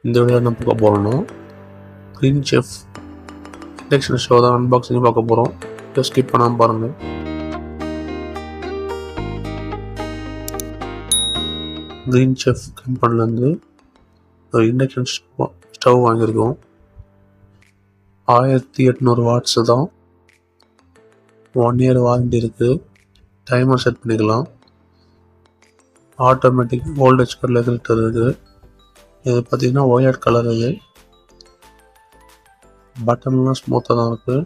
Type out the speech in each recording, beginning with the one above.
இந்த வீடியோவில் நம்ம பார்க்க போகிறோம்னா க்ரீன் செஃப் இண்டக்ஷன் ஸ்டவ் தான் அன்பாக்சிங் பார்க்க போகிறோம். ஸ்கிப் பண்ணாமல் பாருங்கள். க்ரீன் செஃப் கம்பெனிலேருந்து ஒரு இண்டக்ஷன் ஸ்டவ் வாங்கியிருக்கோம். 1800 வாட்ஸு தான். 1 இயர் வாரண்டி இருக்குது. டைமர் செட் பண்ணிக்கலாம். ஆட்டோமேட்டிக் வோல்டேஜ் ரெகுலேட்டர் இருக்குது. இது பார்த்தீங்கன்னா ஒயர்ட் கலர். இது பட்டன்லாம் ஸ்மூத்தாக தான் இருக்குது.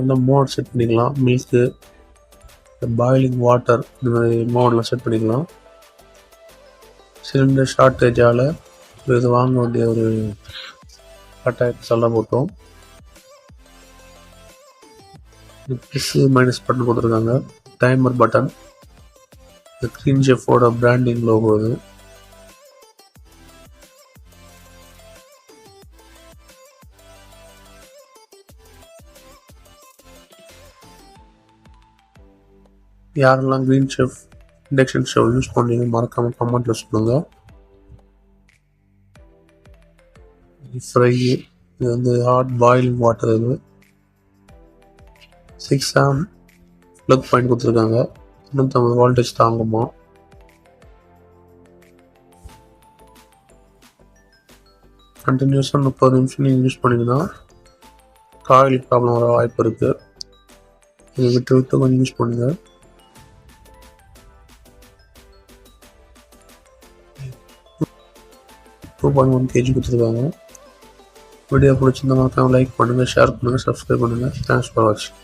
இந்த மோட் செட் பண்ணிக்கலாம். மில்க்கு, பாயிலிங் வாட்டர், இந்த மாதிரி மோடில் செட் பண்ணிக்கலாம். சிலிண்டர் ஷார்ட்டேஜால் இது வாங்க வேண்டிய ஒரு கட்டாயத்தை சொல்ல போட்டோம். ப்ளஸ் மைனஸ் பட்டன் கொடுத்துருக்காங்க. டைமர் பட்டன், இந்த க்ரீன் செஃப்போட பிராண்டிங் லோகோ. இது யாரெல்லாம் green chef induction stove use பண்ணீங்க மறக்காம கமெண்ட்ல சொல்லுங்க. ஃப்ரை, இது வந்து ஹாட் பாயிலிங் வாட்டர். இது 6 ஆம் ப்ளக் பாயிண்ட் கொடுத்துருக்காங்க. 250 வோல்டேஜ் தாங்குமா. கண்டினியூஸாக 30 நிமிஷம் நீங்கள் யூஸ் பண்ணிங்கன்னா காயில் ப்ராப்ளம் வர வாய்ப்பு இருக்குது. இது விட்டு விட்டு கொஞ்சம் யூஸ் பண்ணுங்கள். $2.1 kg கொடுத்துருக்காங்க. வீடியோ பிடிச்சிருந்தா மறக்காம லைக் பண்ணுங்கள், ஷேர் பண்ணுங்கள், சப்ஸ்கிரைப் பண்ணுங்கள். தேங்க்ஸ் ஃபார் வாட்சிங்.